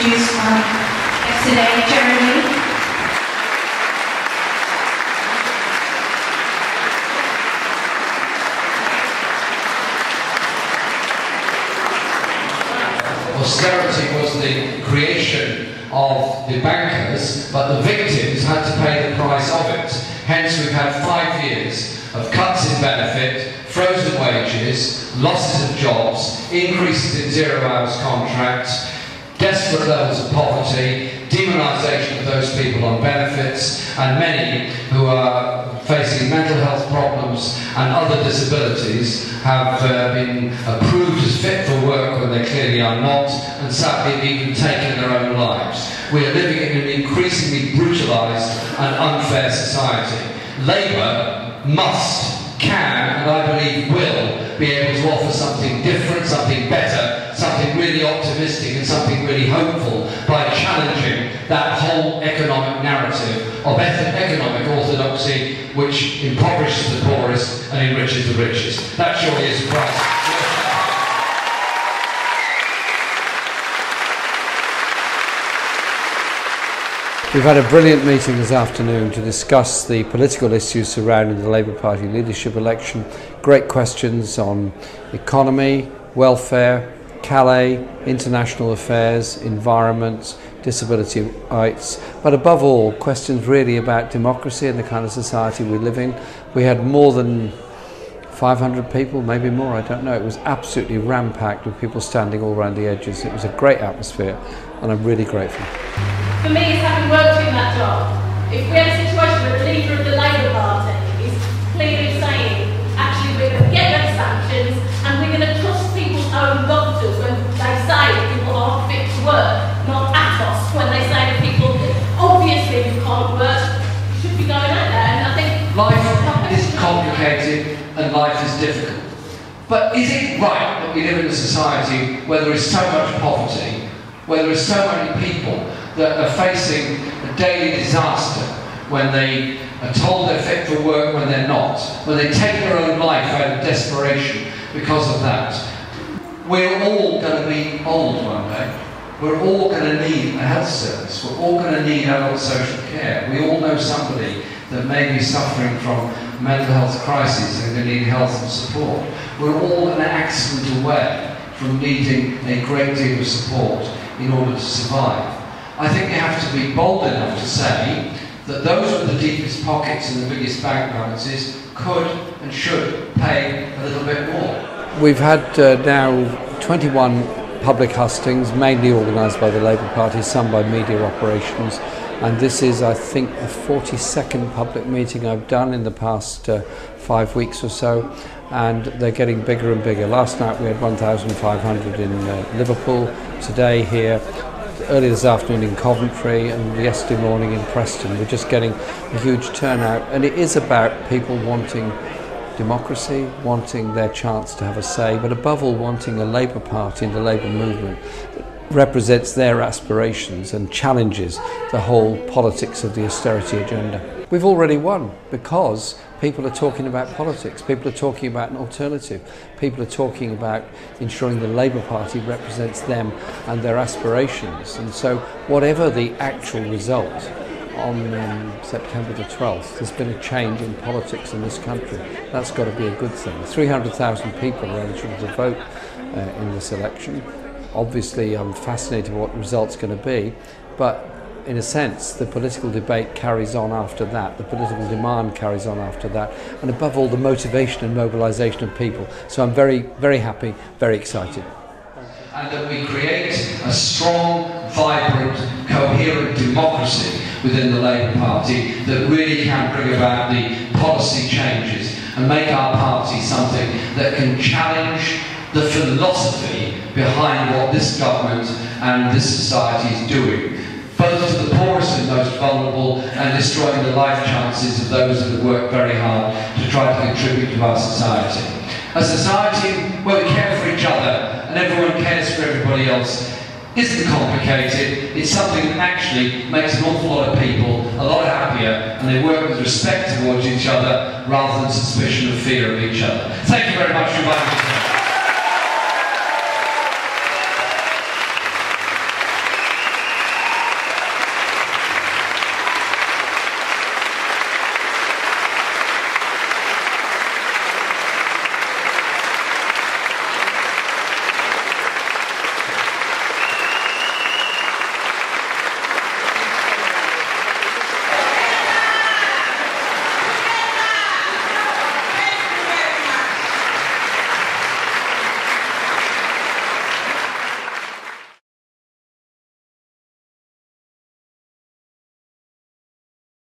introduce my guest today, Jeremy. Austerity was the creation of the bankers, but the victims had to pay the price of it. Hence we've had 5 years of cuts in benefit, frozen wages, losses of jobs, increases in zero-hours contracts, desperate levels of poverty, demonisation of those people on benefits, and many who are facing mental health problems and other disabilities have been approved as fit for work when they clearly are not, and sadly have even taken their own lives. We are living in an increasingly brutalised and unfair society. Labour must, can, and I believe will, be able to offer something different, something better, something really optimistic and something really hopeful by challenging that whole economic narrative of economic orthodoxy which impoverishes the poorest and enriches the richest. That surely is a price. We've had a brilliant meeting this afternoon to discuss the political issues surrounding the Labour Party leadership election. Great questions on economy, welfare, Calais, international affairs, environment, disability rights, but above all, questions really about democracy and the kind of society we live in. We had more than 500 people, maybe more, I don't know. It was absolutely ram-packed with people standing all around the edges. It was a great atmosphere, and I'm really grateful. For me, it's having worked in that job. If we had a situation where the leader of the Labour Party is clearly saying, actually we're going to get those sanctions and we're going to trust people's own doctors when they say people aren't fit to work, not ATOS when they say to people, obviously you can't work, you should be going out there. And I think life is complicated and life is difficult. But is it right that we live in a society where there is so much poverty, where there are so many people that are facing a daily disaster when they are told they're fit for work when they're not, when they take their own life out of desperation because of that? We're all going to be old one day. We're all going to need a health service. We're all going to need adult social care. We all know somebody that may be suffering from mental health crises and they need health and support. We're all an accident away from needing a great deal of support in order to survive. I think you have to be bold enough to say that those with the deepest pockets and the biggest bank balances could and should pay a little bit more. We've had now 21 public hustings, mainly organised by the Labour Party, some by media operations, and this is, I think, the 42nd public meeting I've done in the past 5 weeks or so, and they're getting bigger and bigger. Last night we had 1,500 in Liverpool, today here, early this afternoon in Coventry, and yesterday morning in Preston. We're just getting a huge turnout, and it is about people wanting democracy, wanting their chance to have a say, but above all wanting a Labour Party and the Labour movement that represents their aspirations and challenges the whole politics of the austerity agenda. We've already won because people are talking about politics, people are talking about an alternative, people are talking about ensuring the Labour Party represents them and their aspirations. And so whatever the actual result on September the 12th, there's been a change in politics in this country. That's got to be a good thing. 300,000 people are eligible to vote in this election. Obviously I'm fascinated by what the result's going to be, but in a sense the political debate carries on after that, the political demand carries on after that, and above all the motivation and mobilisation of people. So I'm very, very happy, very excited. And that we create a strong, vibrant, coherent democracy within the Labour Party that really can bring about the policy changes and make our party something that can challenge the philosophy behind what this government and this society is doing, both to the poorest and most vulnerable, and destroying the life chances of those that have worked very hard to try to contribute to our society. A society where we care for each other and everyone cares for everybody else isn't complicated. It's something that actually makes an awful lot of people a lot happier, and they work with respect towards each other rather than suspicion or fear of each other. Thank you very much for inviting me.